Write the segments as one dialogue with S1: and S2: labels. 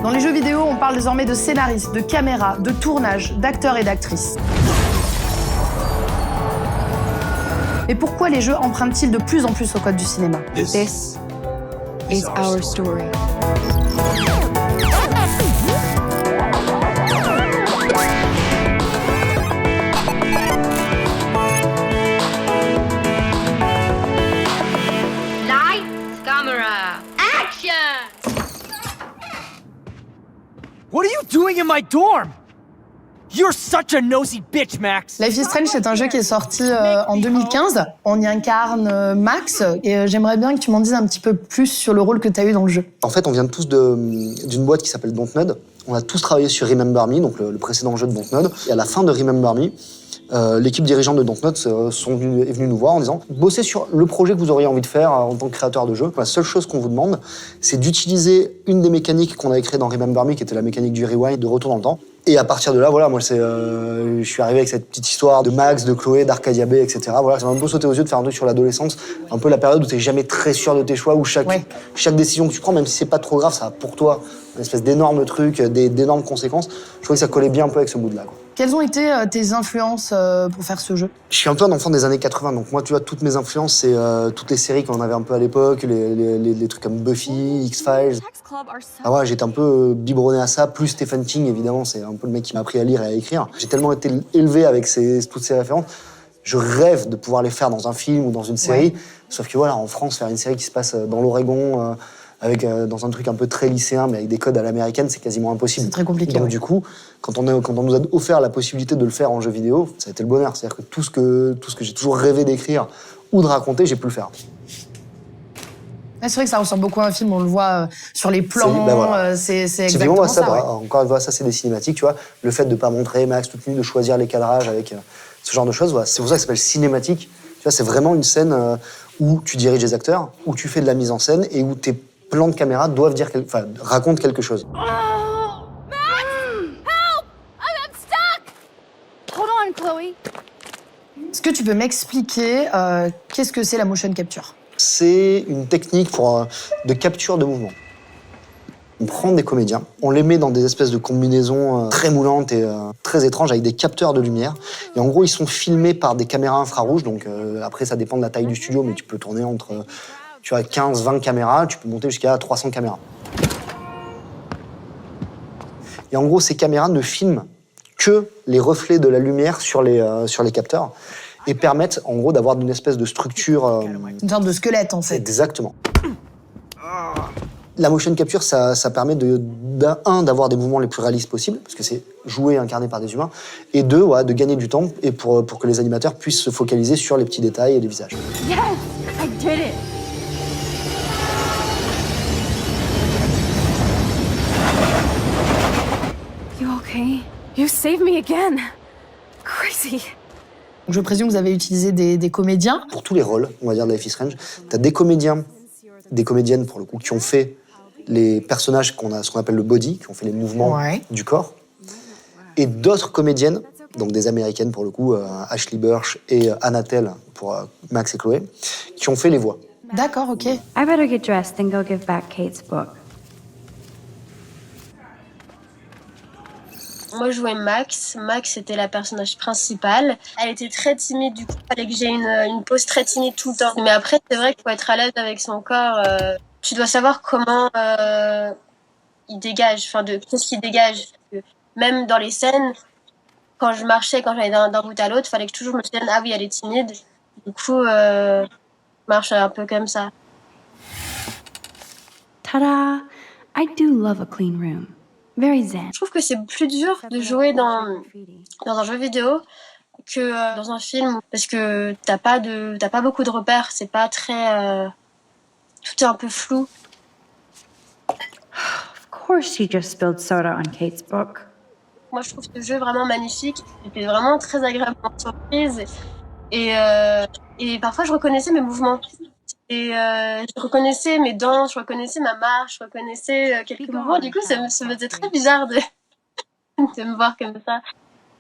S1: Dans les jeux vidéo, on parle désormais de scénaristes, de caméras, de tournage, d'acteurs et d'actrices. Mais pourquoi les jeux empruntent-ils de plus en plus au code du cinéma?
S2: This is our story.
S3: Lights, camera, action!
S4: What are you doing in my dorm? You're such a nosy bitch, Max.
S1: Life is Strange, c'est un jeu qui est sorti en 2015. On y incarne Max et j'aimerais bien que tu m'en dises un petit peu plus sur le rôle que tu as eu dans le jeu.
S5: En fait, on vient tous d'une boîte qui s'appelle Dontnod. On a tous travaillé sur Remember Me, donc le précédent jeu de Dontnod. Et à la fin de Remember Me, l'équipe dirigeante de Dontnod est venue nous voir en disant « Bossez sur le projet que vous auriez envie de faire en tant que créateur de jeu. La seule chose qu'on vous demande, c'est d'utiliser une des mécaniques qu'on avait créées dans Remember Me, qui était la mécanique du rewind, de retour dans le temps. » Et à partir de là, voilà, moi, je suis arrivé avec cette petite histoire de Max, de Chloé, d'Arcadia Bay, etc. Voilà, ça m'a un peu sauté aux yeux de faire un truc sur l'adolescence, un peu la période où t'es jamais très sûr de tes choix, où chaque décision que tu prends, même si c'est pas trop grave, ça a pour toi une espèce d'énorme truc, d'énormes conséquences. Je trouvais que ça collait bien un peu avec ce bout-là, quoi.
S1: Quelles ont été tes influences pour faire ce jeu?
S5: Je suis un peu un enfant des années 80, donc moi, tu vois, toutes mes influences, c'est toutes les séries qu'on avait un peu à l'époque, les trucs comme Buffy, X-Files. Ah ouais, j'étais un peu biberonné à ça, plus Stephen King, évidemment, c'est un peu le mec qui m'a appris à lire et à écrire. J'ai tellement été élevé avec toutes ces références, je rêve de pouvoir les faire dans un film ou dans une série, sauf que voilà, en France, faire une série qui se passe dans l'Oregon, dans un truc un peu très lycéen, mais avec des codes à l'américaine, c'est quasiment impossible.
S1: C'est très compliqué.
S5: Donc du coup, quand on nous a offert la possibilité de le faire en jeu vidéo, ça a été le bonheur. C'est-à-dire que tout ce que j'ai toujours rêvé d'écrire ou de raconter, j'ai pu le faire.
S1: C'est vrai que ça ressemble beaucoup à un film, on le voit sur les plans, c'est exactement ça.
S5: Encore une fois, ça c'est des cinématiques, tu vois. Le fait de ne pas montrer Max toute nue, de choisir les cadrages avec ce genre de choses, voilà. C'est pour ça que ça s'appelle cinématique. Tu vois, c'est vraiment une scène où tu diriges les acteurs, où tu fais de la mise en scène et où tes plans de caméra doivent racontent quelque chose.
S3: Oh, Max! Help! I'm stuck! Hold on, Chloé.
S1: Est-ce que tu peux m'expliquer qu'est-ce que c'est la motion capture?
S5: C'est une technique de capture de mouvement. On prend des comédiens, on les met dans des espèces de combinaisons très moulantes et très étranges avec des capteurs de lumière. Et en gros, ils sont filmés par des caméras infrarouges. Donc après, ça dépend de la taille du studio, mais tu peux tourner entre 15-20 caméras, tu peux monter jusqu'à 300 caméras. Et en gros, ces caméras ne filment que les reflets de la lumière sur les capteurs et permettent, en gros, d'avoir une espèce de structure...
S1: Une sorte de squelette, en fait.
S5: Exactement. La motion capture, ça permet d'avoir des mouvements les plus réalistes possibles, parce que c'est joué et incarné par des humains, et deux, de gagner du temps et pour que les animateurs puissent se focaliser sur les petits détails et les visages.
S3: Yes! I did it! You okay? You saved me again! Crazy!
S1: Donc, je présume que vous avez utilisé des comédiens.
S5: Pour tous les rôles, on va dire, de Life is Strange, t'as des comédiens, des comédiennes, pour le coup, qui ont fait les personnages ce qu'on appelle le body, qui ont fait les mouvements du corps, et d'autres comédiennes, donc des américaines, pour le coup, Ashley Burch et Anna Tell, pour Max et Chloé, qui ont fait les voix.
S1: D'accord, ok.
S6: I better get dressed and go give back Kate's book.
S7: Moi, je jouais Max. Max était la personnage principale. Elle était très timide, du coup, il fallait que j'ai une pose très timide tout le temps. Mais après, c'est vrai qu'il faut être à l'aise avec son corps. Tu dois savoir comment il dégage, qu'est-ce qu'il dégage. Même dans les scènes, quand je marchais, quand j'allais d'un bout à l'autre, il fallait que toujours je me souvienne, ah oui, elle est timide. Du coup, je marche un peu comme ça.
S6: Ta-da! I do love a clean room. Very zen.
S7: Je trouve que c'est plus dur de jouer dans un jeu vidéo que dans un film, parce que t'as pas beaucoup de repères, c'est pas très... tout est un peu flou.
S6: Of course she just spilled soda on Kate's book.
S7: Moi, je trouve ce jeu vraiment magnifique. J'étais vraiment très agréablement surprise. Et parfois, je reconnaissais mes mouvements. Et je reconnaissais mes danses, je reconnaissais ma marche, je reconnaissais quelques mouvements. Du coup, ça me faisait très bizarre de me voir comme ça.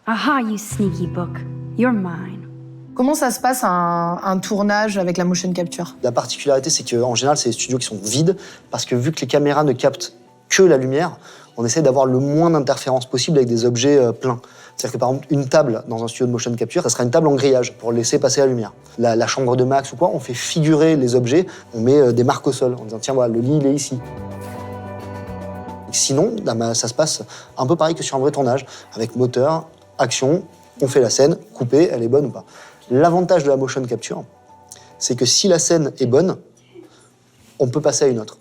S6: Aha, you sneaky book. You're mine.
S1: Comment ça se passe un tournage avec la motion capture?
S5: La particularité, c'est qu'en général, c'est des studios qui sont vides, parce que vu que les caméras ne captent que la lumière, on essaie d'avoir le moins d'interférences possible avec des objets pleins. C'est-à-dire que par exemple, une table dans un studio de motion capture, ça sera une table en grillage pour laisser passer la lumière. La chambre de Max ou quoi, on fait figurer les objets, on met des marques au sol en disant tiens voilà, le lit il est ici. Sinon, ça se passe un peu pareil que sur un vrai tournage, avec moteur, action, on fait la scène, coupée, elle est bonne ou pas. L'avantage de la motion capture, c'est que si la scène est bonne, on peut passer à une autre.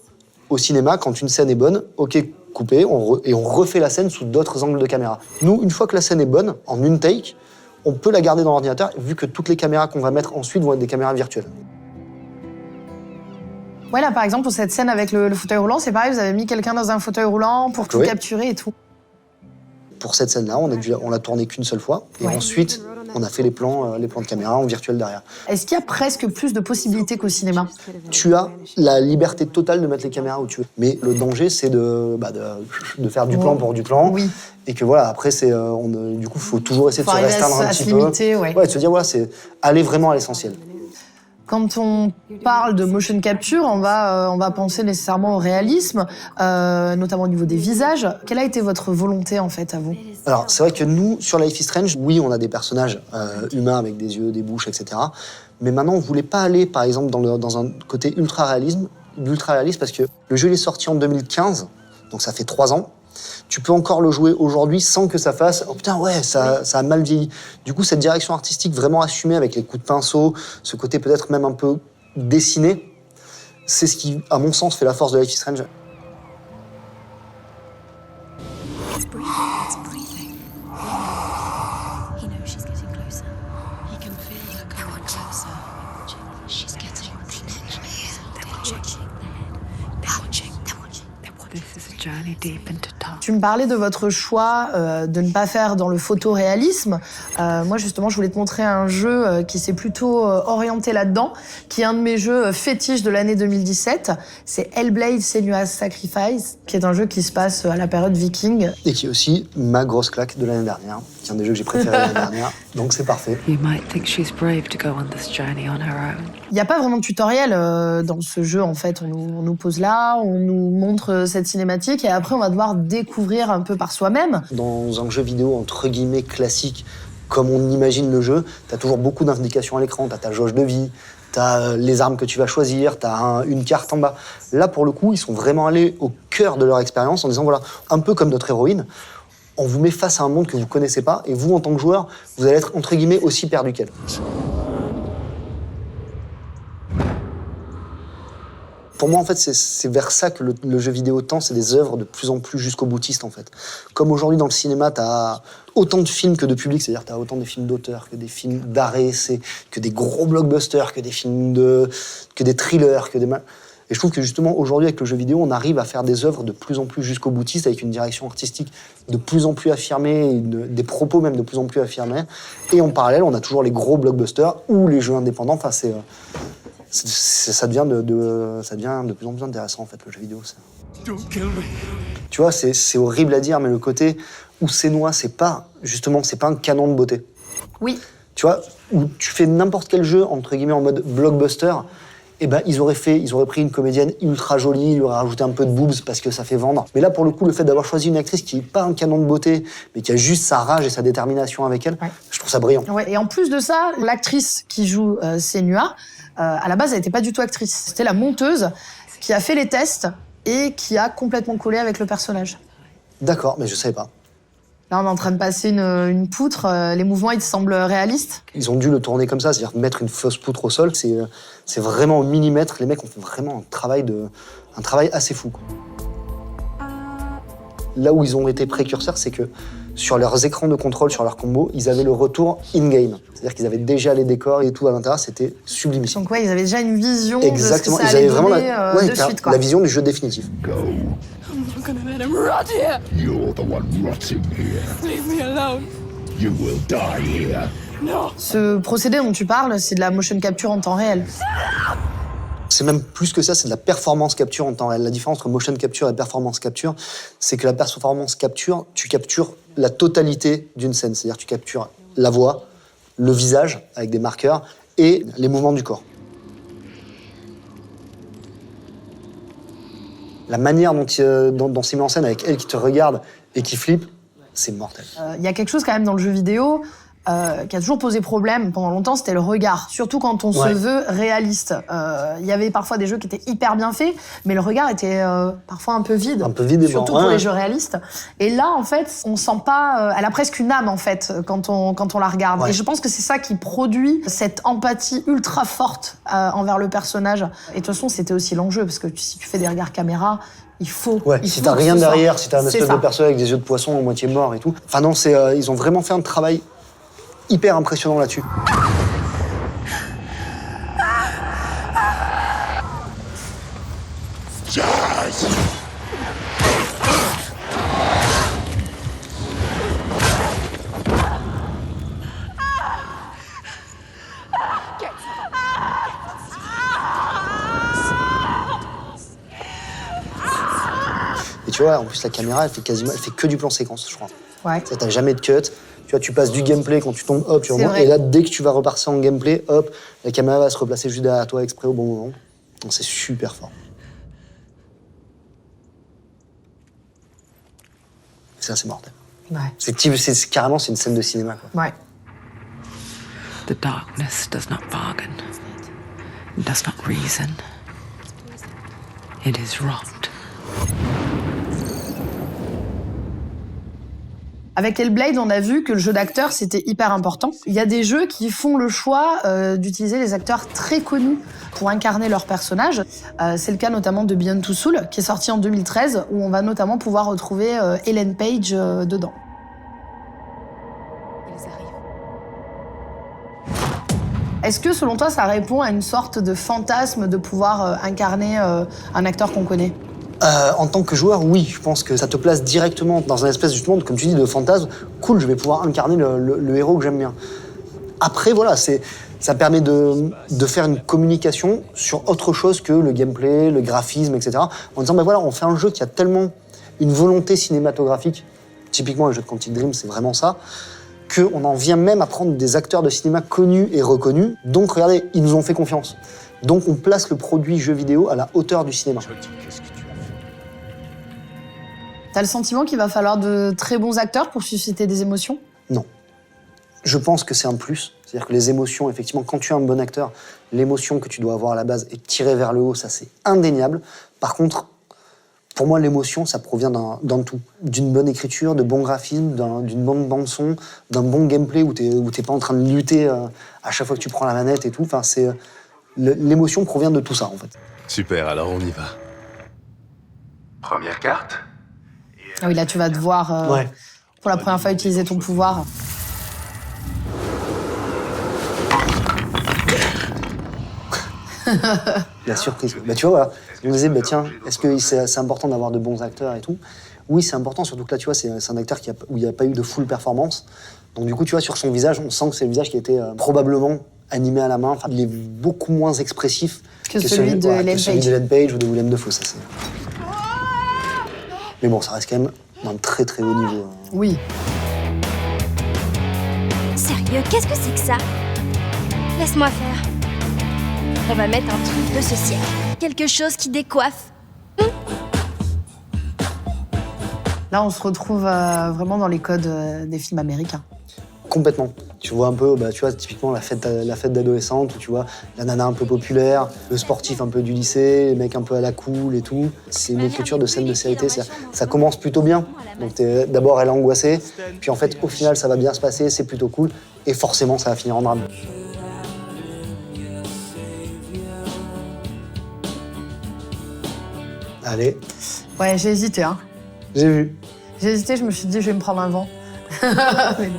S5: Au cinéma, quand une scène est bonne, ok, coupé, et on refait la scène sous d'autres angles de caméra. Nous, une fois que la scène est bonne, en une take, on peut la garder dans l'ordinateur, vu que toutes les caméras qu'on va mettre ensuite vont être des caméras virtuelles.
S1: Ouais, là, par exemple, pour cette scène avec le fauteuil roulant, c'est pareil, vous avez mis quelqu'un dans un fauteuil roulant pour tout capturer et tout.
S5: Pour cette scène-là, on l'a tournée qu'une seule fois, et ensuite, on a fait les plans de caméra en virtuel derrière.
S1: Est-ce qu'il y a presque plus de possibilités qu'au cinéma?
S5: Tu as la liberté totale de mettre les caméras où tu veux. Mais le danger, c'est de faire du plan pour du plan.
S1: Oui.
S5: Et que voilà, après, du coup, il faut toujours essayer de se restreindre un petit peu.
S1: Limiter, ouais.
S5: Ouais, de se dire, voilà, c'est aller vraiment à l'essentiel.
S1: Quand on parle de motion capture, on va penser nécessairement au réalisme, notamment au niveau des visages. Quelle a été votre volonté, en fait, à vous?
S5: Alors, c'est vrai que nous, sur Life is Strange, oui, on a des personnages humains avec des yeux, des bouches, etc. Mais maintenant, on voulait pas aller, par exemple, dans un côté ultra-réaliste, parce que le jeu il est sorti en 2015, donc ça fait 3 ans. Tu peux encore le jouer aujourd'hui sans que ça fasse « Oh putain, ouais, ça a mal vieilli ». Du coup, cette direction artistique vraiment assumée avec les coups de pinceau, ce côté peut-être même un peu dessiné, c'est ce qui, à mon sens, fait la force de Life is Strange.
S1: Tu me parlais de votre choix de ne pas faire dans le photoréalisme. Moi, justement, je voulais te montrer un jeu qui s'est plutôt orienté là-dedans, qui est un de mes jeux fétiches de l'année 2017. C'est Hellblade: Senua's Sacrifice, qui est un jeu qui se passe à la période viking.
S5: Et qui est aussi ma grosse claque de l'année dernière, qui est un des jeux que j'ai préféré l'année dernière, donc c'est parfait.
S2: You might think she's brave to go on this journey on her own.
S1: Il n'y a pas vraiment de tutoriel dans ce jeu, en fait. On nous pose là, on nous montre cette cinématique, et après, on va devoir découvrir un peu par soi-même.
S5: Dans un jeu vidéo, entre guillemets, classique, comme on imagine le jeu, t'as toujours beaucoup d'indications à l'écran. T'as ta jauge de vie, t'as les armes que tu vas choisir, t'as une carte en bas. Là, pour le coup, ils sont vraiment allés au cœur de leur expérience en disant, voilà, un peu comme notre héroïne, on vous met face à un monde que vous connaissez pas, et vous, en tant que joueur, vous allez être, entre guillemets, aussi perdu qu'elle. Pour moi, en fait, c'est vers ça que le jeu vidéo tend, c'est des œuvres de plus en plus jusqu'au boutiste, en fait. Comme aujourd'hui, dans le cinéma, t'as autant de films que de public, c'est-à-dire t'as autant de films d'auteur que des films d'art essai, que des gros blockbusters, que des films que des thrillers, Et je trouve que justement, aujourd'hui, avec le jeu vidéo, on arrive à faire des œuvres de plus en plus jusqu'au boutiste, avec une direction artistique de plus en plus affirmée, des propos même de plus en plus affirmés. Et en parallèle, on a toujours les gros blockbusters ou les jeux indépendants. Enfin, ça devient de plus en plus intéressant, en fait, le jeu vidéo. Tu vois, c'est horrible à dire, mais le côté où Senua, c'est pas un canon de beauté.
S1: Oui.
S5: Tu vois, où tu fais n'importe quel jeu, entre guillemets, en mode blockbuster, eh ben, ils auraient pris une comédienne ultra jolie, ils lui auraient rajouté un peu de boobs parce que ça fait vendre. Mais là, pour le coup, le fait d'avoir choisi une actrice qui n'est pas un canon de beauté, mais qui a juste sa rage et sa détermination avec elle, je trouve ça brillant.
S1: Ouais, et en plus de ça, l'actrice qui joue Senua, à la base, elle n'était pas du tout actrice. C'était la monteuse qui a fait les tests et qui a complètement collé avec le personnage. D'accord, mais je savais pas. Là, on est en train de passer une poutre. Les mouvements, ils te semblent réalistes?
S5: Ils ont dû le tourner comme ça, c'est-à-dire mettre une fausse poutre au sol. C'est vraiment au millimètre. Les mecs ont fait vraiment un travail assez fou, quoi. Là où ils ont été précurseurs, c'est que sur leurs écrans de contrôle, sur leurs combos, ils avaient le retour in-game. C'est-à-dire qu'ils avaient déjà les décors et tout à l'intérieur, c'était sublimissime.
S1: Donc ouais, ils avaient déjà une vision.
S5: Exactement,
S1: de ce que ça allait
S5: ils avaient vraiment
S1: donner, de suite, quoi.
S5: la vision du jeu définitif.
S3: I'm not gonna let him rot here.
S8: You're the one rotting here.
S3: Leave me alone.
S8: You will die here.
S3: No.
S1: Ce procédé dont tu parles, c'est de la motion capture en temps réel.
S5: C'est même plus que ça, c'est de la performance capture en temps réel. La différence entre motion capture et performance capture, c'est que la performance capture, tu captures la totalité d'une scène. C'est-à-dire tu captures la voix, le visage avec des marqueurs et les mouvements du corps. La manière dont c'est mis en scène avec elle qui te regarde et qui flippe, c'est mortel.
S1: Il y a quelque chose quand même dans le jeu vidéo qui a toujours posé problème pendant longtemps, c'était le regard. Surtout quand on se veut réaliste. Il y avait parfois des jeux qui étaient hyper bien faits, mais le regard était parfois un peu vide.
S5: Un peu vide et
S1: surtout pour les jeux réalistes. Et là, en fait, on sent pas... elle a presque une âme, en fait, quand on la regarde. Et je pense que c'est ça qui produit cette empathie ultra forte envers le personnage. Et de toute façon, c'était aussi l'enjeu, parce que si tu fais des regards caméra...
S5: Si t'as rien derrière, si t'as un espèce de personnage avec des yeux de poisson à moitié mort et tout. Enfin non, ils ont vraiment fait un travail hyper impressionnant là-dessus. Et tu vois, en plus la caméra, elle fait que du plan séquence, je crois.
S1: Ouais.
S5: T'as jamais de cut. Tu vois, tu passes du gameplay quand tu tombes, hop, tu remontes. Et là, dès que tu vas repartir en gameplay, hop, la caméra va se replacer juste derrière toi exprès au bon moment. Donc c'est super fort. Ça, c'est mortel.
S1: Ouais.
S5: C'est carrément, c'est une scène de cinéma, quoi.
S1: Ouais.
S2: The darkness does not bargain. It does not reason. It is rot.
S1: Avec Hellblade, on a vu que le jeu d'acteur, c'était hyper important. Il y a des jeux qui font le choix d'utiliser des acteurs très connus pour incarner leurs personnages. C'est le cas notamment de Beyond Two Souls, qui est sorti en 2013, où on va notamment pouvoir retrouver Ellen Page dedans. Est-ce que, selon toi, ça répond à une sorte de fantasme de pouvoir incarner un acteur qu'on connaît ?
S5: En tant que joueur, oui, je pense que ça te place directement dans un espèce justement, comme tu dis, de fantasme. Cool, je vais pouvoir incarner le héros que j'aime bien. Après, voilà, ça permet de faire une communication sur autre chose que le gameplay, le graphisme, etc. En disant, ben voilà, on fait un jeu qui a tellement une volonté cinématographique, typiquement le jeu de Quantic Dream, c'est vraiment ça, qu'on en vient même à prendre des acteurs de cinéma connus et reconnus. Donc, regardez, ils nous ont fait confiance. Donc, on place le produit jeu vidéo à la hauteur du cinéma.
S1: T'as le sentiment qu'il va falloir de très bons acteurs pour susciter des émotions ?
S5: Non. Je pense que c'est un plus. C'est-à-dire que les émotions, effectivement, quand tu es un bon acteur, l'émotion que tu dois avoir à la base est tirée vers le haut, ça c'est indéniable. Par contre, pour moi, l'émotion, ça provient d'un tout. D'une bonne écriture, de bons graphismes, d'une bonne bande-son, d'un bon gameplay où t'es pas en train de lutter à chaque fois que tu prends la manette et tout. Enfin, l'émotion provient de tout ça, en fait.
S9: Super, alors on y va. Première carte.
S1: Ah oui, là, tu vas devoir, pour la première fois, utiliser ton pouvoir.
S5: La surprise. Bah, tu vois, voilà. On me disait, bah, tiens, est-ce que c'est important d'avoir de bons acteurs et tout ? Oui, c'est important, surtout que là, tu vois, c'est un acteur où il n'y a pas eu de full performance. Donc, du coup, tu vois, sur son visage, on sent que c'est le visage qui a été probablement animé à la main. Enfin, il est beaucoup moins expressif
S1: que celui de
S5: Ellen Page ou de Willem Dafoe, ça c'est. Mais bon, ça reste quand même d'un très très haut niveau.
S1: Oui.
S10: Sérieux, qu'est-ce que c'est que ça ? Laisse-moi faire. On va mettre un truc de ce siècle. Quelque chose qui décoiffe.
S1: Là, on se retrouve vraiment dans les codes des films américains.
S5: Complètement. Tu vois un peu, bah, tu vois, typiquement la fête d'adolescente, où tu vois la nana un peu populaire, le sportif un peu du lycée, les mecs un peu à la cool et tout. C'est une écriture de scène de série. Ça commence plutôt bien. Donc d'abord, elle est angoissée, puis en fait, au final, ça va bien se passer, c'est plutôt cool, et forcément, ça va finir en drame. Allez.
S1: Ouais, j'ai hésité, hein.
S5: J'ai vu.
S1: J'ai hésité, je me suis dit, je vais me prendre un vent. Mais...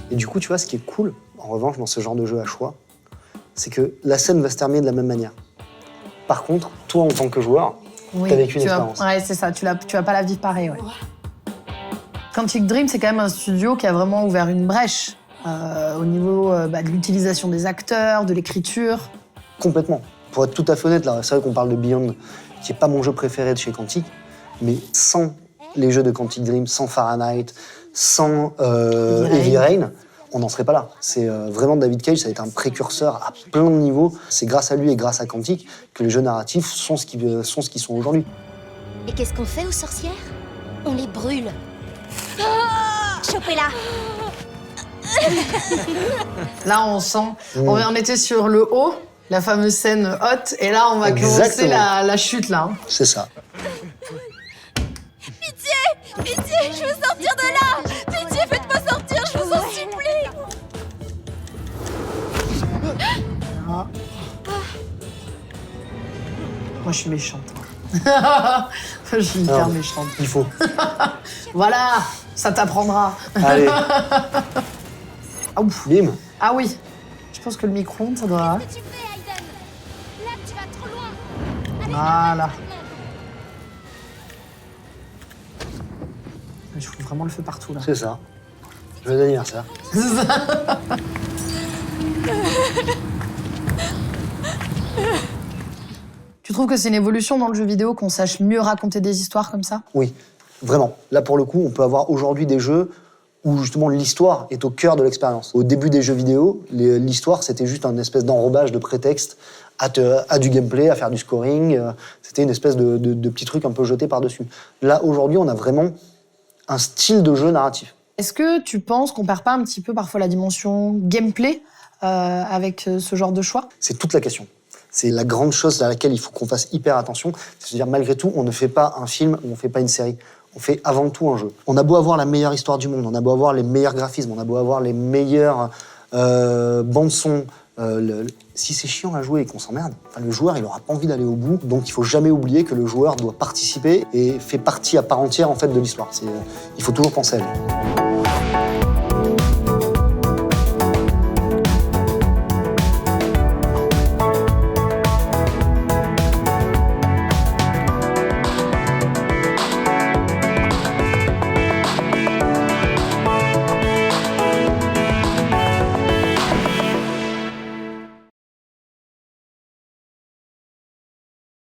S5: Et du coup, tu vois, ce qui est cool, en revanche, dans ce genre de jeu à choix, c'est que la scène va se terminer de la même manière. Par contre, toi, en tant que joueur, t'as vécu une expérience.
S1: Ouais, c'est ça, tu vas pas la vivre pareil, ouais. Quantic Dream, c'est quand même un studio qui a vraiment ouvert une brèche au niveau de l'utilisation des acteurs, de l'écriture.
S5: Complètement. Pour être tout à fait honnête, là, c'est vrai qu'on parle de Beyond, qui n'est pas mon jeu préféré de chez Quantic, mais sans les jeux de Quantic Dream, sans Fahrenheit, sans Heavy Rain, on n'en serait pas là. C'est vraiment David Cage, ça a été un précurseur à plein de niveaux. C'est grâce à lui et grâce à Quantique que les jeux narratifs sont ce qu'ils sont aujourd'hui.
S10: Et qu'est-ce qu'on fait aux sorcières? On les brûle. Chopez-la!
S1: Là, on sent. On était sur le haut, la fameuse scène haute, et là, on va commencer la chute, là.
S5: C'est ça.
S10: Pitié! Pitié, je veux sortir de là! Pitié, faites-moi sortir, je vous en supplie!
S1: Moi, je suis méchante. Je suis hyper méchante.
S5: Il faut.
S1: Voilà, ça t'apprendra.
S5: Allez.
S1: Ah, ouf.
S5: Bim.
S1: Ah oui, je pense que le micro-ondes, ça doit...
S10: Qu'est-ce que tu fais, Aiden? Là, tu vas trop loin! Allez,
S1: Voilà. Je fous vraiment le feu partout, là.
S5: C'est ça. Joyeux anniversaire.
S1: Tu trouves que c'est une évolution dans le jeu vidéo qu'on sache mieux raconter des histoires comme ça?
S5: Oui, vraiment. Là, pour le coup, on peut avoir aujourd'hui des jeux où justement l'histoire est au cœur de l'expérience. Au début des jeux vidéo, l'histoire, c'était juste un espèce d'enrobage de prétexte à du gameplay, à faire du scoring. C'était une espèce de petit truc un peu jeté par-dessus. Là, aujourd'hui, on a vraiment un style de jeu narratif.
S1: Est-ce que tu penses qu'on perd pas un petit peu parfois la dimension gameplay avec ce genre de choix?
S5: C'est toute la question. C'est la grande chose à laquelle il faut qu'on fasse hyper attention. C'est-à-dire, malgré tout, on ne fait pas un film, on ne fait pas une série. On fait avant tout un jeu. On a beau avoir la meilleure histoire du monde, on a beau avoir les meilleurs graphismes, on a beau avoir les meilleures bandes-son. Si c'est chiant à jouer et qu'on s'emmerde, le joueur, il n'aura pas envie d'aller au bout. Donc, il faut jamais oublier que le joueur doit participer et fait partie à part entière en fait, de l'histoire. Il faut toujours penser à lui.